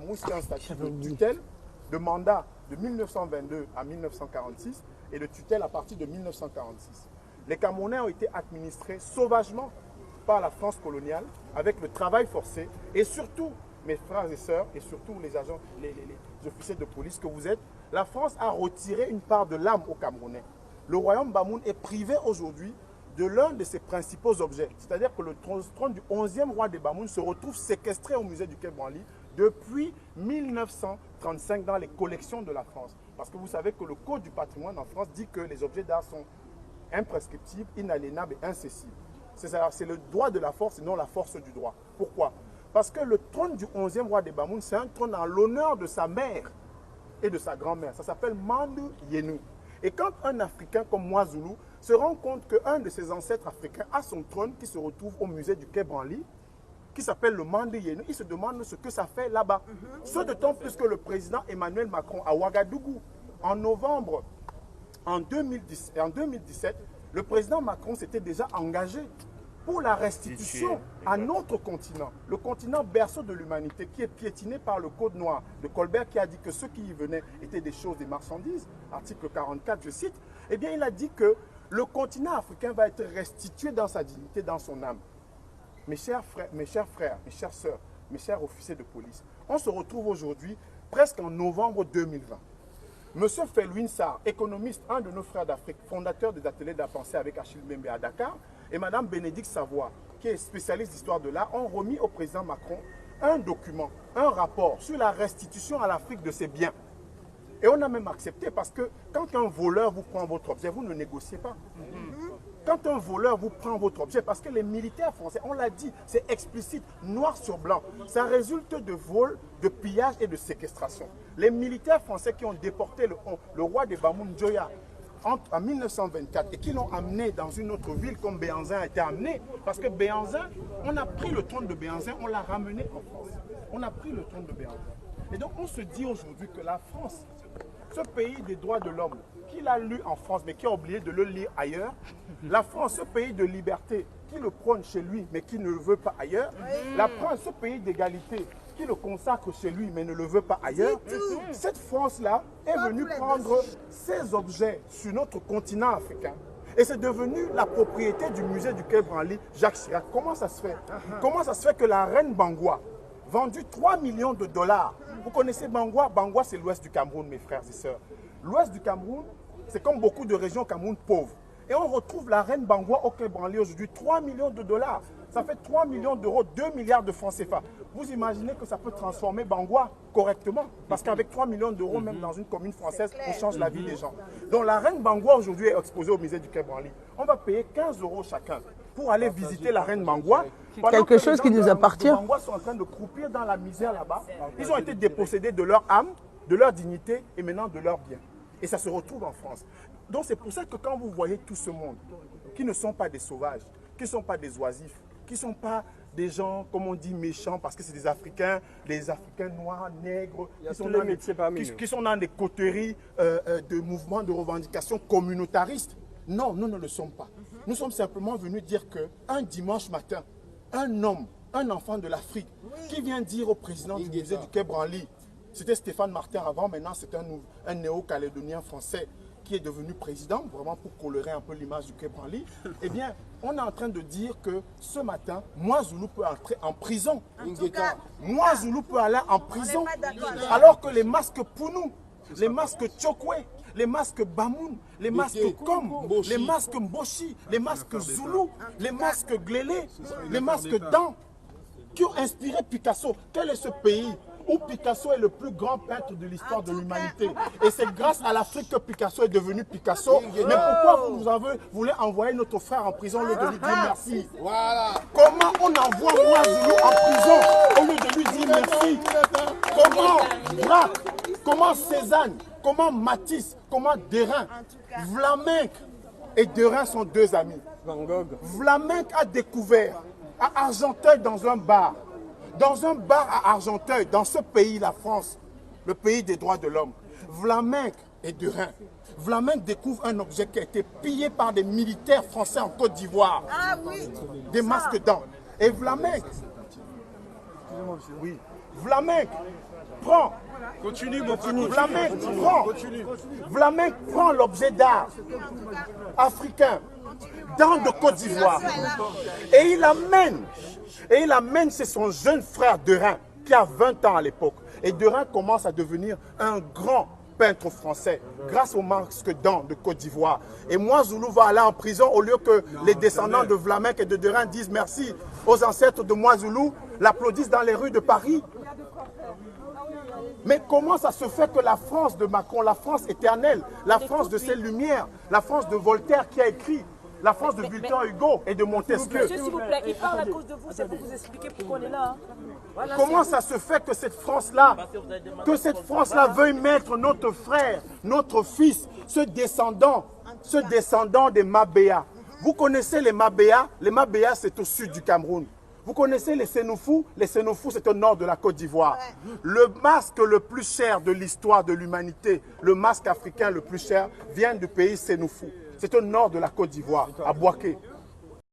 Cameroun, c'est un statut de tutelle, de mandat de 1922 à 1946 et de tutelle à partir de 1946. Les Camerounais ont été administrés sauvagement par la France coloniale avec le travail forcé et surtout, mes frères et sœurs, et surtout les agents, les officiers de police que vous êtes, la France a retiré une part de l'âme aux Camerounais. Le royaume Bamoun est privé aujourd'hui de l'un de ses principaux objets. C'est-à-dire que le trône du 11e roi des Bamoun se retrouve séquestré au musée du Quai Branly depuis 1935 dans les collections de la France. Parce que vous savez que le Code du patrimoine en France dit que les objets d'art sont imprescriptibles, inaliénables et incessibles. C'est le droit de la force et non la force du droit. Pourquoi? Parce que le trône du 11e roi des Bamoun, c'est un trône en l'honneur de sa mère et de sa grand-mère. Ça s'appelle Mandou Yenou. Et quand un Africain comme moi, Zoulou, se rend compte qu'un de ses ancêtres africains a son trône qui se retrouve au musée du Quai Branly, qui s'appelle le Mandou Yenou, il se demande ce que ça fait là-bas. Ce d'autant plus que le président Emmanuel Macron à Ouagadougou, en novembre en 2017, le président Macron s'était déjà engagé pour la restitution à notre continent, le continent berceau de l'humanité qui est piétiné par le Code noir de Colbert qui a dit que ceux qui y venaient étaient des choses, des marchandises, article 44, je cite, eh bien il a dit que le continent africain va être restitué dans sa dignité, dans son âme. Mes chers frères, mes chères sœurs, mes chers officiers de police, on se retrouve aujourd'hui presque en novembre 2020. Monsieur Felwine Sarr, économiste, un de nos frères d'Afrique, fondateur des ateliers de la pensée avec Achille Mbembe à Dakar, et Madame Bénédicte Savoie, qui est spécialiste d'histoire de l'art, ont remis au président Macron un document, un rapport sur la restitution à l'Afrique de ses biens. Et on a même accepté parce que quand un voleur vous prend votre objet, vous ne négociez pas. Quand un voleur vous prend votre objet, parce que les militaires français, on l'a dit, c'est explicite, noir sur blanc, ça résulte de vols, de pillages et de séquestration. Les militaires français qui ont déporté le roi des Bamoun Djoya en 1924 et qui l'ont amené dans une autre ville comme Béhanzin a été amené, parce que Béhanzin, on a pris le trône de Béhanzin, on l'a ramené en France. On a pris le trône de Béhanzin. Et donc on se dit aujourd'hui que la France, ce pays des droits de l'homme, qui l'a lu en France mais qui a oublié de le lire ailleurs, la France, ce pays de liberté, qui le prône chez lui mais qui ne le veut pas ailleurs, la France, ce pays d'égalité, qui le consacre chez lui mais ne le veut pas ailleurs, cette France-là est venue prendre ces objets sur notre continent africain. Et c'est devenu la propriété du musée du Quai Branly, Jacques Chirac. Comment ça se fait? Comment ça se fait que la reine Bangoua, vendue 3 millions de dollars, vous connaissez Bangoua? Bangoua, c'est l'ouest du Cameroun, mes frères et sœurs. L'ouest du Cameroun, c'est comme beaucoup de régions Cameroun pauvres. Et on retrouve la reine Bangoua au Quai Branly aujourd'hui, 3 millions de dollars. Ça fait 3 millions d'euros, 2 milliards de francs CFA. Vous imaginez que ça peut transformer Bangoua correctement? Parce qu'avec 3 millions d'euros, même dans une commune française, on change la vie des gens. Donc la reine Bangoua aujourd'hui est exposée au musée du Quai Branly. On va payer 15 € chacun pour aller visiter la reine Bangoua. Quelque chose qui nous appartient. Les Bangoua sont en train de croupir dans la misère là-bas. Ils ont été dépossédés de leur âme, de leur dignité et maintenant de leurs biens. Et ça se retrouve en France. Donc c'est pour ça que quand vous voyez tout ce monde, qui ne sont pas des sauvages, qui ne sont pas des oisifs, qui ne sont pas des gens, comme on dit, méchants, parce que c'est des Africains noirs, nègres, qui sont dans des coteries de mouvements de revendication communautaristes. Non, nous ne le sommes pas. Nous sommes simplement venus dire qu'un dimanche matin, un homme, un enfant de l'Afrique, qui vient dire au président du musée du Quai Branly, c'était Stéphane Martin avant, maintenant c'est un néo-calédonien français qui est devenu président, vraiment pour colorer un peu l'image du Quai Branly, eh bien, on est en train de dire que ce matin, moi, Zoulou peut entrer en prison. Moi, Zoulou peut aller en prison, alors que les masques Pounou, les masques Tchokwe, les masques Bamoun, les masques Kom, les masques Mboshi, les masques Zoulou, les masques Glélé, les masques Dan, qui ont inspiré Picasso. Quel est ce pays où Picasso est le plus grand peintre de l'histoire de l'humanité? Et c'est grâce à l'Afrique que Picasso est devenu Picasso. Mais pourquoi vous voulez envoyer notre frère en prison au lieu de lui dire merci? Comment on envoie moi Zoulou en prison au lieu de lui dire merci? Comment Braque, comment Cézanne, comment Matisse, comment Derain? Vlaminck et Derain sont deux amis. Vlaminck a découvert à Argenteuil dans un bar à Argenteuil, dans ce pays, la France, le pays des droits de l'homme, Vlaminck et Derain. Vlaminck découvre un objet qui a été pillé par des militaires français en Côte d'Ivoire. Ah oui. Des masques dents. Et Vlaminck, oui, Vlaminck prend. Continue, mon frère. Vlaminck prend l'objet d'art africain dans de Côte d'Ivoire. Et il amène, c'est son jeune frère Derain, qui a 20 ans à l'époque. Et Derain commence à devenir un grand peintre français, grâce au masque d'An de Côte d'Ivoire. Et moi, Zoulou va aller en prison au lieu que les descendants de Vlaminck et de Derain disent merci aux ancêtres de moi, Zoulou, l'applaudissent dans les rues de Paris. Mais comment ça se fait que la France de Macron, la France éternelle, la France de ses Lumières, la France de Voltaire qui a écrit, la France de Victor Hugo et de Montesquieu. Monsieur, s'il vous plaît, il parle à cause de vous, c'est pour vous expliquer pourquoi on est là. Hein. Voilà, comment ça se fait que cette France-là, veuille mettre notre frère, notre fils, ce descendant des Mabéas. Vous connaissez les Mabéas? Les Mabéas, c'est au sud du Cameroun. Vous connaissez les Sénoufous? Les Sénoufous, c'est au nord de la Côte d'Ivoire. Le masque le plus cher de l'histoire de l'humanité, le masque africain le plus cher, vient du pays Sénoufou. C'est au nord de la Côte d'Ivoire, à Bouaké.